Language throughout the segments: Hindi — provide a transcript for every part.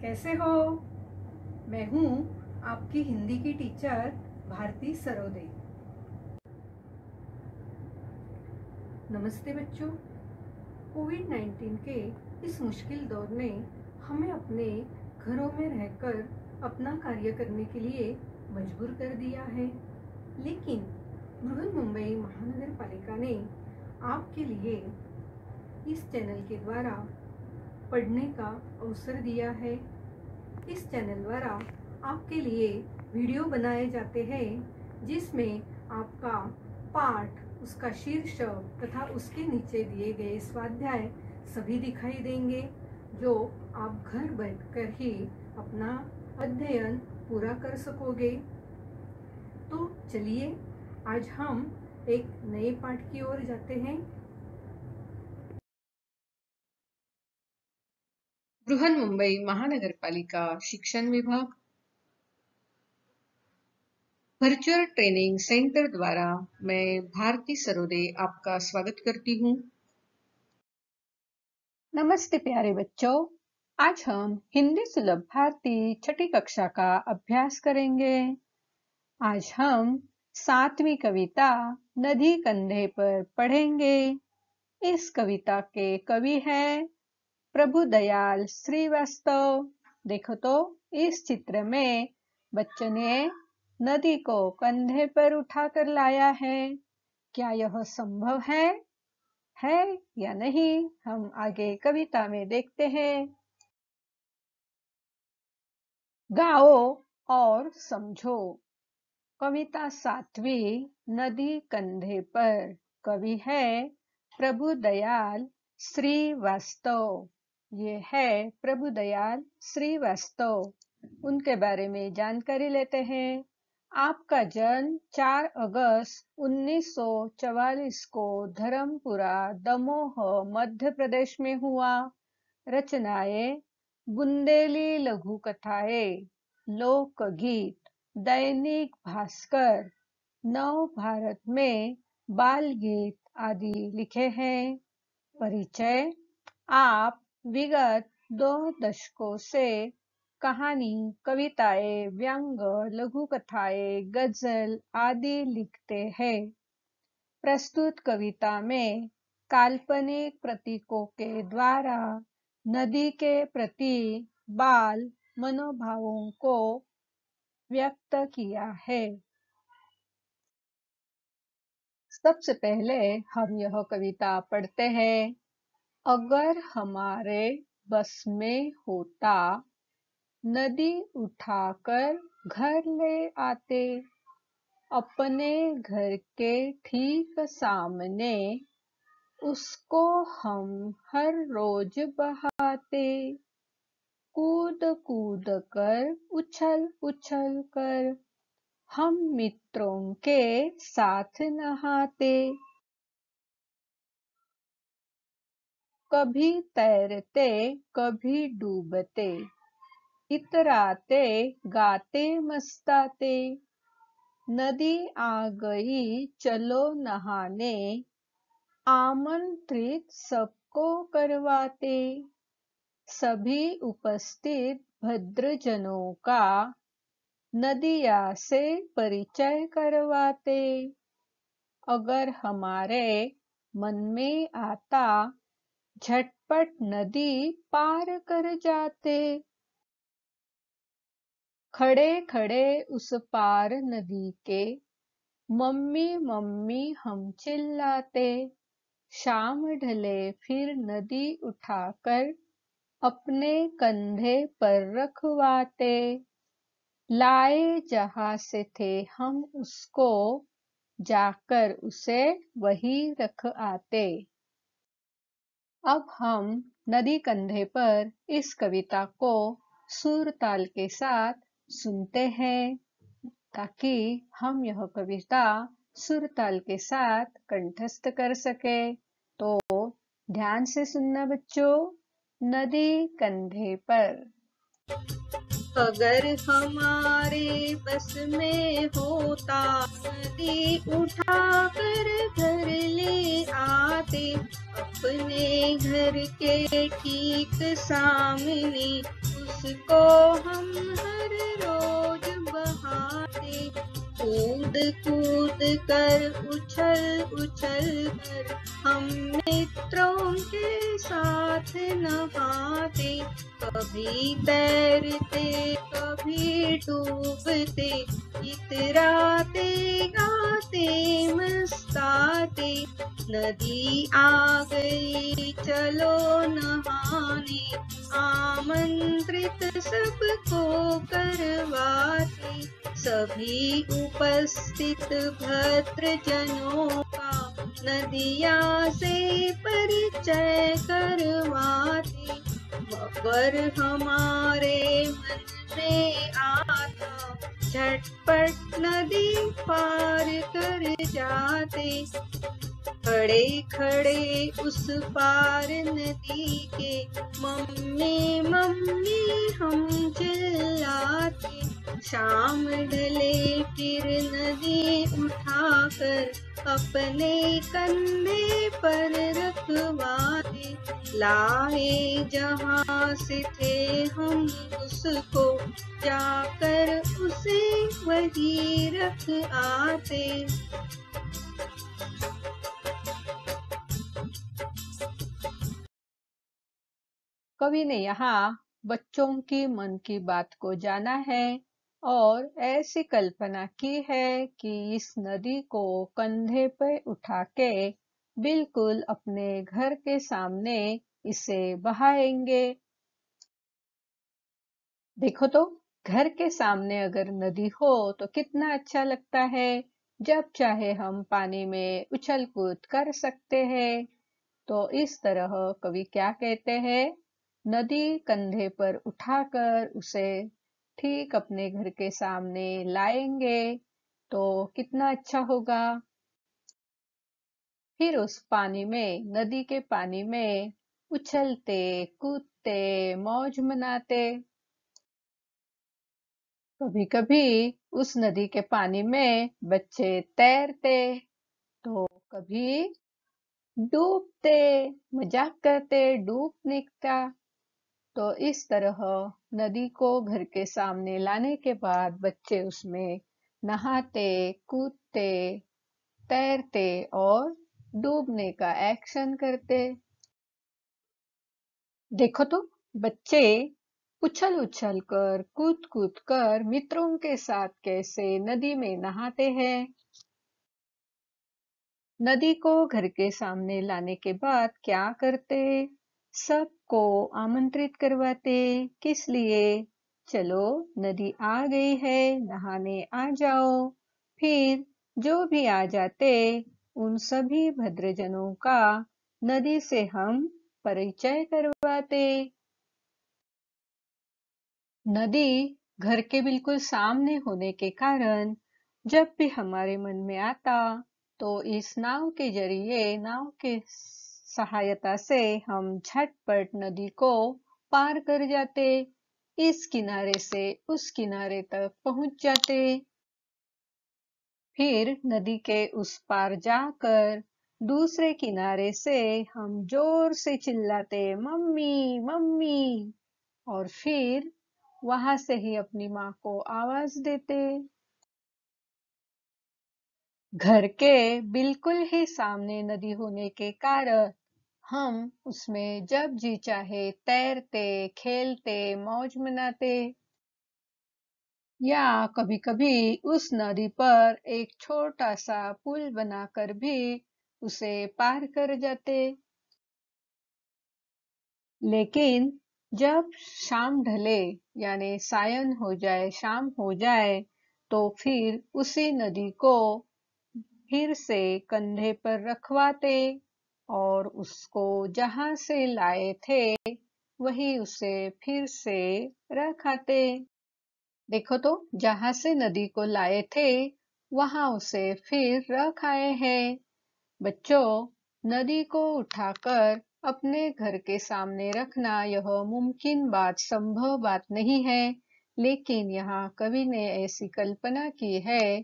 कैसे हो? मैं हूँ आपकी हिंदी की टीचर भारती सरोदे। नमस्ते बच्चों। कोविड-19 के इस मुश्किल दौर ने हमें अपने घरों में रहकर अपना कार्य करने के लिए मजबूर कर दिया है, लेकिन बृहन्मुंबई महानगर पालिका ने आपके लिए इस चैनल के द्वारा पढ़ने का अवसर दिया है। इस चैनल द्वारा आपके लिए वीडियो बनाए जाते हैं जिसमें आपका पाठ, उसका शीर्षक तथा उसके नीचे दिए गए स्वाध्याय सभी दिखाई देंगे, जो आप घर बैठकर ही अपना अध्ययन पूरा कर सकोगे। तो चलिए आज हम एक नए पाठ की ओर जाते हैं। बृहन्मुंबई महानगर पालिका शिक्षण विभाग वर्चुअल ट्रेनिंग सेंटर द्वारा मैं भारती सरोदे आपका स्वागत करती हूँ। नमस्ते प्यारे बच्चों, आज हम हिंदी सुलभ भारती छठी कक्षा का अभ्यास करेंगे। आज हम 7वीं कविता नदी कंधे पर पढ़ेंगे। इस कविता के कवि हैं प्रभुदयाल श्रीवास्तव। देखो तो इस चित्र में बच्चों ने नदी को कंधे पर उठाकर लाया है। क्या यह संभव है या नहीं? हम आगे कविता में देखते हैं। गाओ और समझो। कविता 7वीं नदी कंधे पर। कवि है प्रभुदयाल श्रीवास्तव। ये है प्रभुदयाल श्रीवास्तव। उनके बारे में जानकारी लेते हैं। आपका जन्म 4 अगस्त 1944 को धर्मपुरा, दमोह, मध्य प्रदेश में हुआ। रचनाएं बुंदेली लघु कथाएं, लोकगीत, दैनिक भास्कर, नव भारत में बाल गीत आदि लिखे हैं। परिचय: आप विगत 2 दशकों से कहानी, कविताएं, व्यंग, लघु कथाएं, गजल आदि लिखते हैं। प्रस्तुत कविता में काल्पनिक प्रतीकों के द्वारा नदी के प्रति बाल मनोभावों को व्यक्त किया है। सबसे पहले हम यह कविता पढ़ते हैं। अगर हमारे बस में होता, नदी उठाकर घर ले आते, अपने घर के ठीक सामने उसको हम हर रोज बहाते। कूद कूद कर, उछल उछल कर हम मित्रों के साथ नहाते। कभी तैरते कभी डूबते, इतराते गाते मस्ताते। नदी आ गई चलो नहाने, आमंत्रित सबको करवाते। सभी उपस्थित भद्रजनों का नदिया से परिचय करवाते। अगर हमारे मन में आता, झटपट नदी पार कर जाते। खड़े खड़े उस पार नदी के, मम्मी मम्मी हम चिल्लाते। शाम ढले फिर नदी उठाकर अपने कंधे पर रखवाते। लाए जहां से थे हम उसको, जाकर उसे वही रख आते। अब हम नदी कंधे पर इस कविता को सुर ताल के साथ सुनते हैं, ताकि हम यह कविता सुर ताल के साथ कंठस्थ कर सके। तो ध्यान से सुनना बच्चों। नदी कंधे पर। अगर हमारे बस में होता, नदी उठाकर घर ले आते, अपने घर के ठीक सामने उसको हम हर रोज बहाते, कूद कूद कर उछल उछल कर हम मित्रों के साथ नहाते, कभी तैरते कभी डूबते, इतराते गाते मस्ताते, नदी आ गई चलो नहाने, आमंत्रित सबको करवाते, सभी उपस्थित भद्रजनों का नदिया से परिचय करवाते, मगर हमारे मन में आता झटपट नदी पार कर जाते, खड़े खड़े उस पार नदी के मम्मी मम्मी हम चिल्लाते, शाम ढले फिर नदी उठाकर अपने कंधे पर रखवाते, लाए जहाँ से थे हम उसको जाकर उसे वही रख आते। कवि ने यहाँ बच्चों की मन की बात को जाना है और ऐसी कल्पना की है कि इस नदी को कंधे पे उठा के बिल्कुल अपने घर के सामने इसे बहाएंगे। देखो तो, घर के सामने अगर नदी हो तो कितना अच्छा लगता है। जब चाहे हम पानी में उछल कूद कर सकते हैं। तो इस तरह कवि क्या कहते हैं, नदी कंधे पर उठाकर उसे ठीक अपने घर के सामने लाएंगे तो कितना अच्छा होगा। फिर उस पानी में, नदी के पानी में उछलते कूदते मौज मनाते। कभी कभी उस नदी के पानी में बच्चे तैरते तो कभी डूबते, मजाक करते डूबने का। तो इस तरह नदी को घर के सामने लाने के बाद बच्चे उसमें नहाते, कूदते, तैरते और डूबने का एक्शन करते। देखो तो, बच्चे उछल उछल कर, कूद कूद कर मित्रों के साथ कैसे नदी में नहाते हैं। नदी को घर के सामने लाने के बाद क्या करते, सबको आमंत्रित करवाते। किस लिए? चलो नदी आ गई है, नहाने आ जाओ। फिर जो भी आ जाते उन सभी भद्रजनों का नदी से हम परिचय करवाते। नदी घर के बिल्कुल सामने होने के कारण जब भी हमारे मन में आता तो इस नाव के जरिए, नाव के सहायता से हम झटपट नदी को पार कर जाते, इस किनारे से उस किनारे तक पहुंच जाते। फिर नदी के उस पार जाकर दूसरे किनारे से हम जोर से चिल्लाते मम्मी मम्मी, और फिर वहां से ही अपनी माँ को आवाज देते। घर के बिल्कुल ही सामने नदी होने के कारण हम उसमें जब जी चाहे तैरते, खेलते, मौज मनाते। या कभी कभी उस नदी पर एक छोटा सा पुल बनाकर भी उसे पार कर जाते। लेकिन जब शाम ढले, यानी सायं हो जाए, शाम हो जाए, तो फिर उसी नदी को फिर से कंधे पर रखवाते और उसको जहां से लाए थे वही उसे फिर से रख आते। देखो तो, जहां से नदी को लाए थे वहां उसे फिर रख आए हैं। बच्चों, नदी को उठाकर अपने घर के सामने रखना यह मुमकिन बात, संभव बात नहीं है। लेकिन यहाँ कवि ने ऐसी कल्पना की है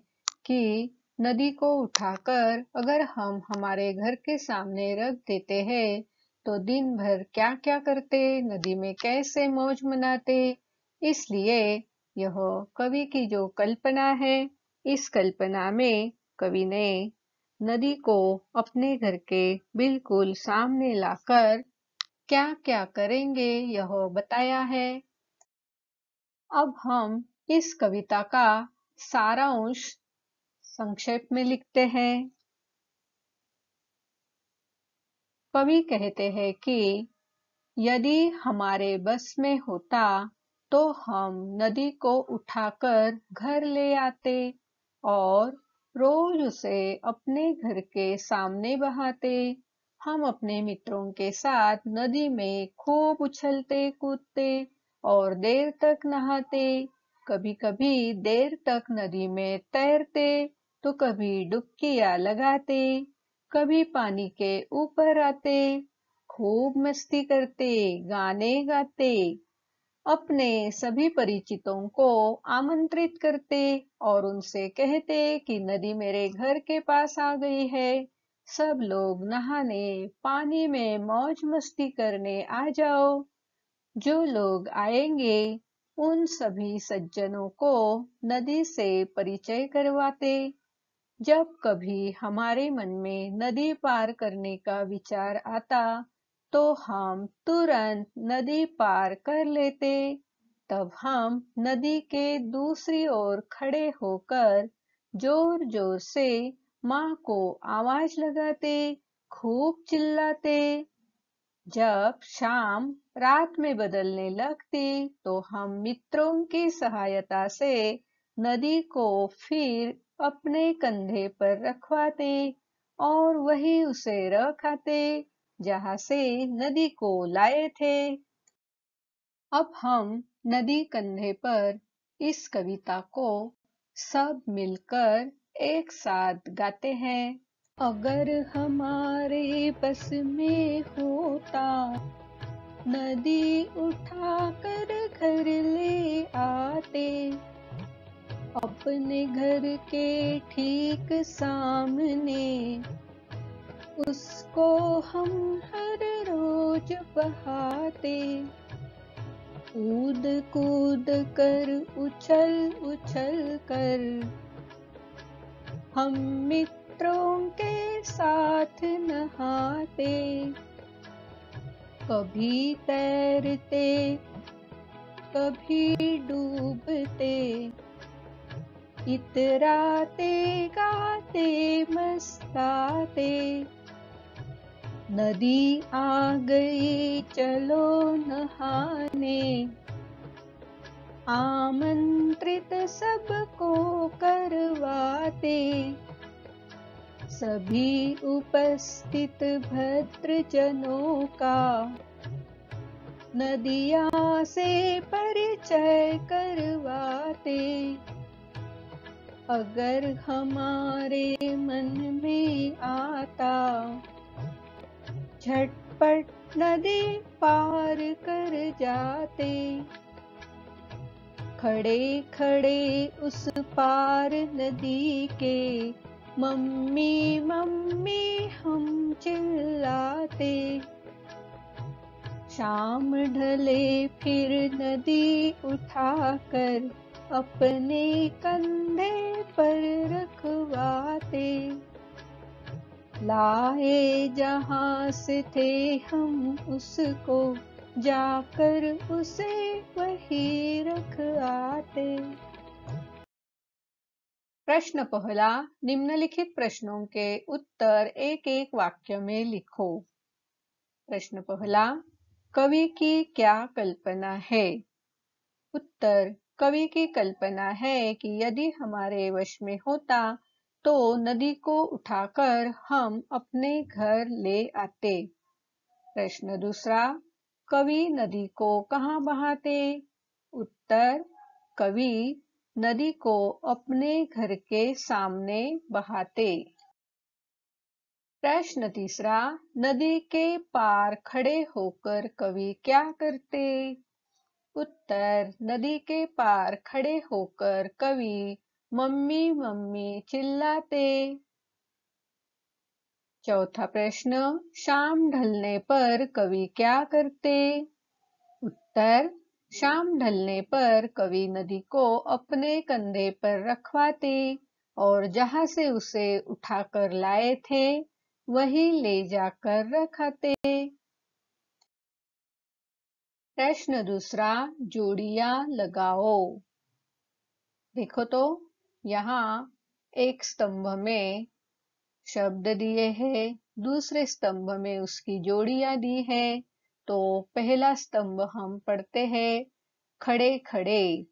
कि नदी को उठाकर अगर हम हमारे घर के सामने रख देते हैं तो दिन भर क्या क्या करते, नदी में कैसे मौज मनाते। इसलिए यह कवि की जो कल्पना है, इस कल्पना में कवि ने नदी को अपने घर के बिल्कुल सामने लाकर क्या क्या करेंगे यह बताया है। अब हम इस कविता का सारांश संक्षेप में लिखते हैं। कवि कहते हैं कि यदि हमारे बस में होता तो हम नदी को उठाकर घर ले आते और रोज उसे अपने घर के सामने बहाते। हम अपने मित्रों के साथ नदी में खूब उछलते कूदते और देर तक नहाते। कभी कभी देर तक नदी में तैरते तो कभी डुबकियां लगाते, कभी पानी के ऊपर आते, खूब मस्ती करते, गाने गाते, अपने सभी परिचितों को आमंत्रित करते और उनसे कहते कि नदी मेरे घर के पास आ गई है, सब लोग नहाने पानी में मौज मस्ती करने आ जाओ। जो लोग आएंगे उन सभी सज्जनों को नदी से परिचय करवाते। जब कभी हमारे मन में नदी पार करने का विचार आता तो हम तुरंत नदी पार कर लेते। तब हम नदी के दूसरी ओर खड़े होकर जोर जोर से माँ को आवाज लगाते, खूब चिल्लाते। जब शाम रात में बदलने लगती तो हम मित्रों की सहायता से नदी को फिर अपने कंधे पर रखवाते और वही उसे रख आते जहां से नदी को लाए थे। अब हम नदी कंधे पर इस कविता को सब मिलकर एक साथ गाते हैं। अगर हमारे बस में होता नदी उठा कर घर ले आते, अपने घर के ठीक सामने उसको हम हर रोज बहाते। कूद कूद कर उछल उछल कर हम मित्रों के साथ नहाते, कभी तैरते कभी डूबते, इतराते गाते मस्ताते। नदी आ गई चलो नहाने, आमंत्रित सबको करवाते। सभी उपस्थित भद्रजनों का नदिया से परिचय करवाते। अगर हमारे मन में आता झटपट नदी पार कर जाते, खड़े खड़े उस पार नदी के मम्मी मम्मी हम चिल्लाते। शाम ढले फिर नदी उठाकर अपने कंधे पर रखवाते। लाए जहां से थे हम उसको जाकर उसे वही रख आते। प्रश्न पहला, निम्नलिखित प्रश्नों के उत्तर एक एक वाक्य में लिखो। प्रश्न पहला, कवि की क्या कल्पना है? उत्तर, कवि की कल्पना है कि यदि हमारे वश में होता तो नदी को उठाकर हम अपने घर ले आते। प्रश्न दूसरा, कवि नदी को कहाँ बहाते? उत्तर, कवि नदी को अपने घर के सामने बहाते। प्रश्न तीसरा, नदी के पार खड़े होकर कवि क्या करते? उत्तर, नदी के पार खड़े होकर कवि मम्मी मम्मी चिल्लाते। चौथा प्रश्न, शाम ढलने पर कवि क्या करते? उत्तर, शाम ढलने पर कवि नदी को अपने कंधे पर रखवाते और जहां से उसे उठाकर लाए थे वही ले जाकर रखाते। प्रश्न दूसरा, जोड़ियां लगाओ। देखो तो यहाँ एक स्तंभ में शब्द दिए हैं, दूसरे स्तंभ में उसकी जोड़ियां दी है। तो पहला स्तंभ हम पढ़ते हैं, खड़े खड़े।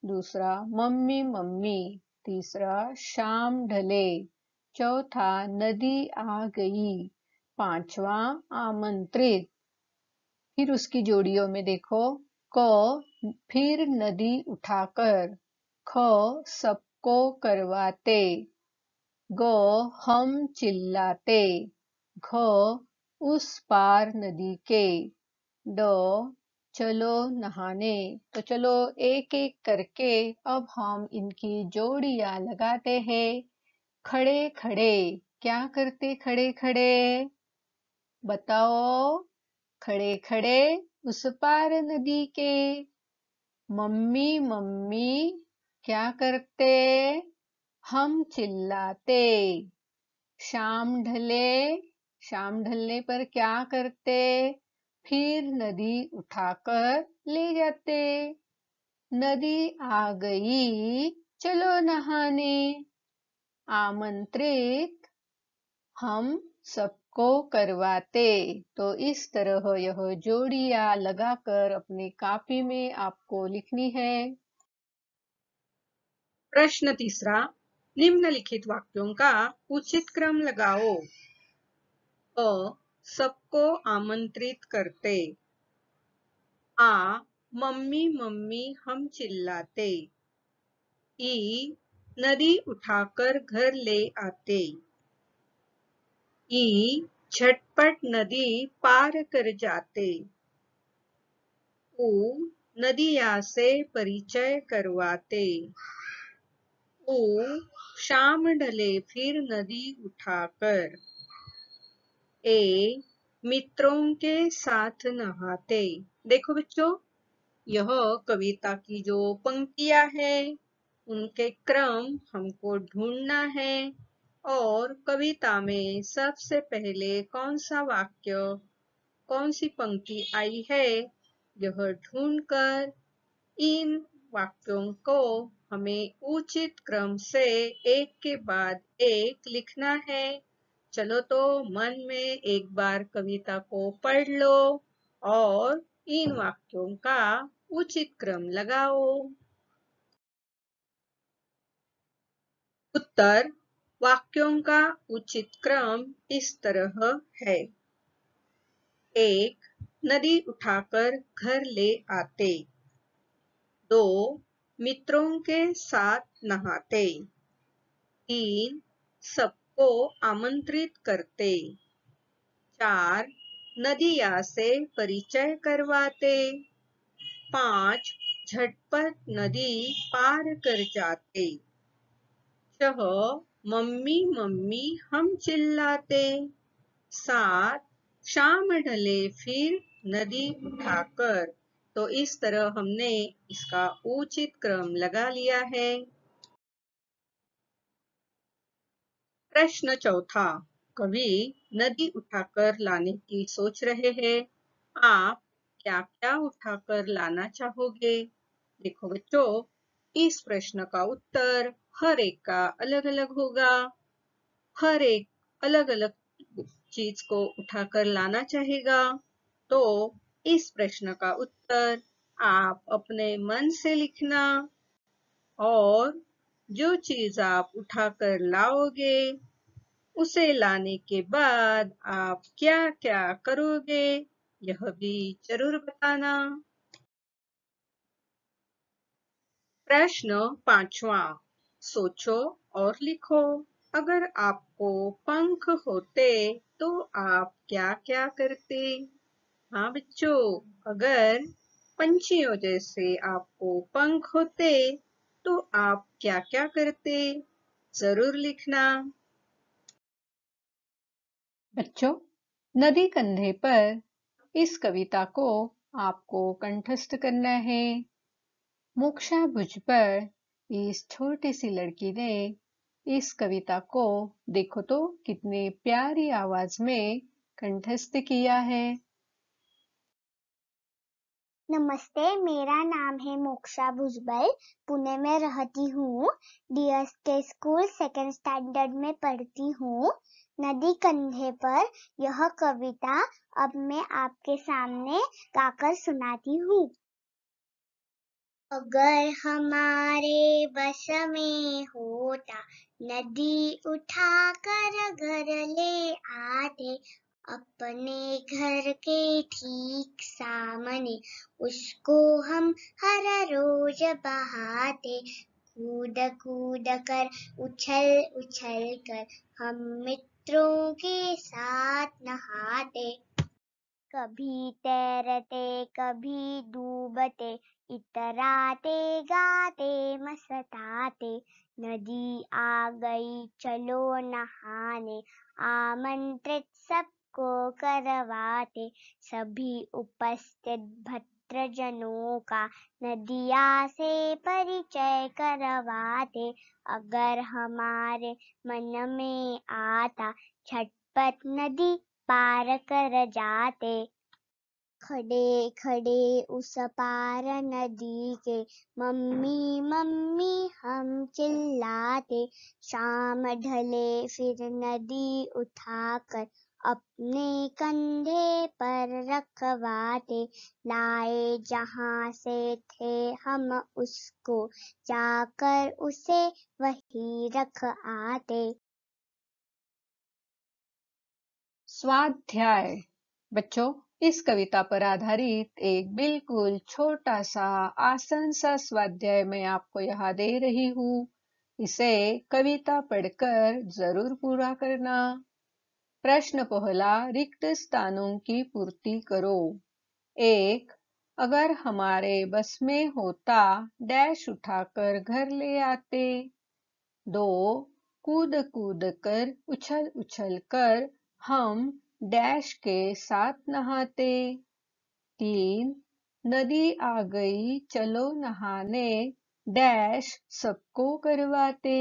दूसरा, मम्मी मम्मी। तीसरा, शाम ढले। चौथा, नदी आ गई। पांचवा, आमंत्रित। फिर उसकी जोड़ियों में देखो, क, फिर नदी उठाकर। ख, सबको करवाते। ग, हम चिल्लाते। घ, उस पार नदी के। ड, चलो नहाने। तो चलो एक एक करके अब हम इनकी जोड़ियां लगाते हैं। खड़े खड़े, क्या करते खड़े खड़े? बताओ। खड़े खड़े उस पार नदी के। मम्मी मम्मी, क्या करते? हम चिल्लाते। शाम ढले, शाम ढलने पर क्या करते? फिर नदी उठाकर ले जाते। नदी आ गई, चलो नहाने। आमंत्रित, हम सबको करवाते। तो इस तरह यह जोड़ियां लगाकर अपनी कॉपी में आपको लिखनी है। प्रश्न तीसरा, निम्नलिखित वाक्यों का उचित क्रम लगाओ। अ, सबको आमंत्रित करते। आ, मम्मी मम्मी हम चिल्लाते। ई, नदी उठाकर घर ले आते। ई, झटपट नदी पार कर जाते। ऊ, नदिया से परिचय करवाते। ऊ, शाम ढले फिर नदी उठाकर। ए, मित्रों के साथ नहाते। देखो बच्चों, यह कविता की जो पंक्तियां हैं उनके क्रम हमको ढूंढना है और कविता में सबसे पहले कौन सा वाक्य, कौन सी पंक्ति आई है, यह ढूंढकर इन वाक्यों को हमें उचित क्रम से एक के बाद एक लिखना है। चलो तो मन में एक बार कविता को पढ़ लो और इन वाक्यों का उचित क्रम लगाओ। उत्तर, वाक्यों का उचित क्रम इस तरह है। 1, नदी उठाकर घर ले आते। 2, मित्रों के साथ नहाते। 3, सबको आमंत्रित करते। 4, नदिया से परिचय करवाते। 5, झटपट नदी पार कर जाते। 6, मम्मी मम्मी हम चिल्लाते। 7, शाम ढले फिर नदी उठाकर। तो इस तरह हमने इसका उचित क्रम लगा लिया है। प्रश्न चौथा, कवि नदी उठाकर लाने की सोच रहे हैं। आप क्या क्या उठाकर लाना चाहोगे? देखो बच्चों, इस प्रश्न का उत्तर हर एक का अलग अलग होगा। हर एक अलग अलग चीज को उठाकर लाना चाहेगा। तो इस प्रश्न का उत्तर आप अपने मन से लिखना और जो चीज आप उठाकर लाओगे उसे लाने के बाद आप क्या क्या करोगे, यह भी जरूर बताना। प्रश्न पांचवा, सोचो और लिखो। अगर आपको पंख होते तो आप क्या क्या करते? हाँ बच्चों, अगर पंछियों जैसे आपको पंख होते तो आप क्या क्या करते? जरूर लिखना। बच्चों, नदी कंधे पर इस कविता को आपको कंठस्थ करना है। मोक्षा भुज पर इस छोटी सी लड़की ने इस कविता को देखो तो कितनी प्यारी आवाज में कंठस्थ किया है। नमस्ते, मेरा नाम है मोक्षा भुजबल। पुणे में रहती हूँ। डीएसके स्कूल सेकंड स्टैंडर्ड में पढ़ती हूँ। नदी कंधे पर यह कविता अब मैं आपके सामने गाकर सुनाती हूँ। अगर हमारे बस में होता, नदी उठा कर घर ले आते, अपने घर के ठीक सामने उसको हम हर रोज बहाते। कूद कूद कर, उछल उछल कर हम मित्रों के साथ नहाते। कभी तैरते कभी डूबते, इतराते गाते मस्ताते। नदी आ गई चलो नहाने, आमंत्रित सबको करवाते। सभी उपस्थित भद्रजनों का नदिया से परिचय करवाते। अगर हमारे मन में आता, झटपट नदी पार कर जाते। खड़े खड़े उस पार नदी के, मम्मी मम्मी हम चिल्लाते। शाम ढले फिर नदी उठाकर अपने कंधे पर रखवाते। लाए जहाँ से थे हम उसको, जाकर उसे वहीं रख आते। स्वाध्याय। बच्चों, इस कविता पर आधारित एक बिल्कुल छोटा सा आसान सा स्वाध्याय मैं आपको यहाँ दे रही हूँ। इसे कविता पढ़कर जरूर पूरा करना। प्रश्न पहला, रिक्त स्थानों की पूर्ति करो। 1. अगर हमारे बस में होता, डैश उठाकर घर ले आते। 2. कूद कूद कर, उछल उछल कर हम डैश के साथ नहाते। 3. नदी आ गई चलो नहाने, डैश सबको करवाते।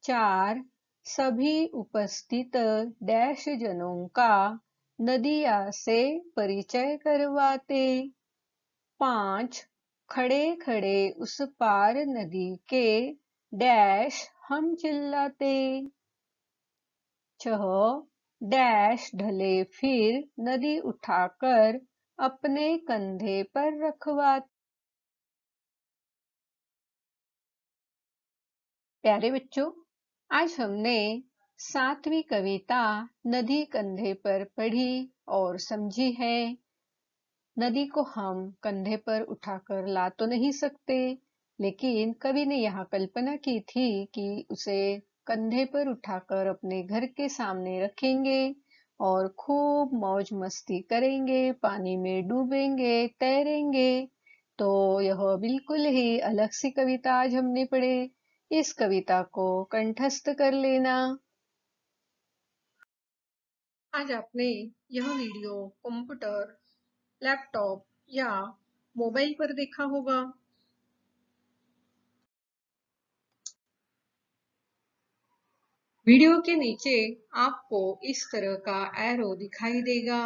4. सभी उपस्थित डैश जनों का नदिया से परिचय करवाते। 5. खड़े खड़े उस पार नदी के, डैश हम चिल्लाते। 6. डैश ढले फिर नदी उठाकर अपने कंधे पर रखवाते। प्यारे बच्चों, आज हमने 7वीं कविता नदी कंधे पर पढ़ी और समझी है। नदी को हम कंधे पर उठाकर ला तो नहीं सकते, लेकिन कवि ने यहाँ कल्पना की थी कि उसे कंधे पर उठाकर अपने घर के सामने रखेंगे और खूब मौज मस्ती करेंगे, पानी में डूबेंगे, तैरेंगे। तो यह बिल्कुल ही अलग सी कविता आज हमने पढ़े। इस कविता को कंठस्थ कर लेना। आज आपने यह वीडियो कंप्यूटर, लैपटॉप या मोबाइल पर देखा होगा। वीडियो के नीचे आपको इस तरह का एरो दिखाई देगा।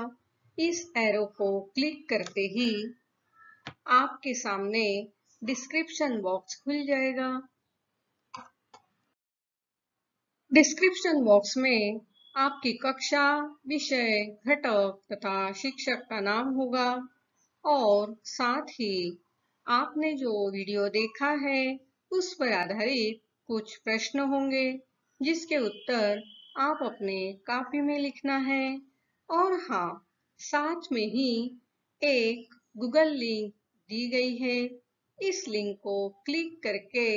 इस एरो को क्लिक करते ही आपके सामने डिस्क्रिप्शन बॉक्स खुल जाएगा। डिस्क्रिप्शन बॉक्स में आपकी कक्षा, विषय, घटक तथा शिक्षक का नाम होगा और साथ ही आपने जो वीडियो देखा है उस पर आधारित कुछ प्रश्न होंगे जिसके उत्तर आप अपने कॉपी में लिखना है। और हाँ, साथ में ही एक गूगल लिंक दी गई है। इस लिंक को क्लिक करके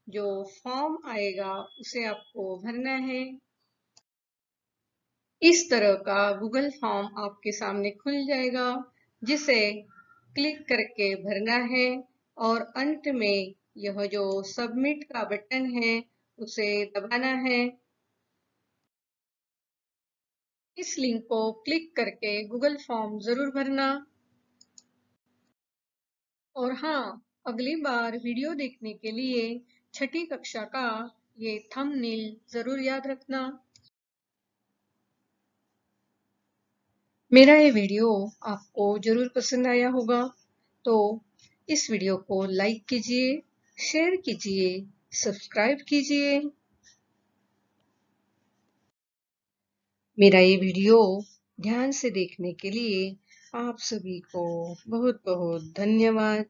जो फॉर्म आएगा उसे आपको भरना है। इस तरह का गूगल फॉर्म आपके सामने खुल जाएगा जिसे क्लिक करके भरना है और अंत में यह जो सबमिट का बटन है उसे दबाना है। इस लिंक को क्लिक करके गूगल फॉर्म जरूर भरना। और हाँ, अगली बार वीडियो देखने के लिए छठी कक्षा का ये थंबनेल जरूर याद रखना। मेरा ये वीडियो आपको जरूर पसंद आया होगा, तो इस वीडियो को लाइक कीजिए, शेयर कीजिए, सब्सक्राइब कीजिए। मेरा ये वीडियो ध्यान से देखने के लिए आप सभी को बहुत बहुत धन्यवाद।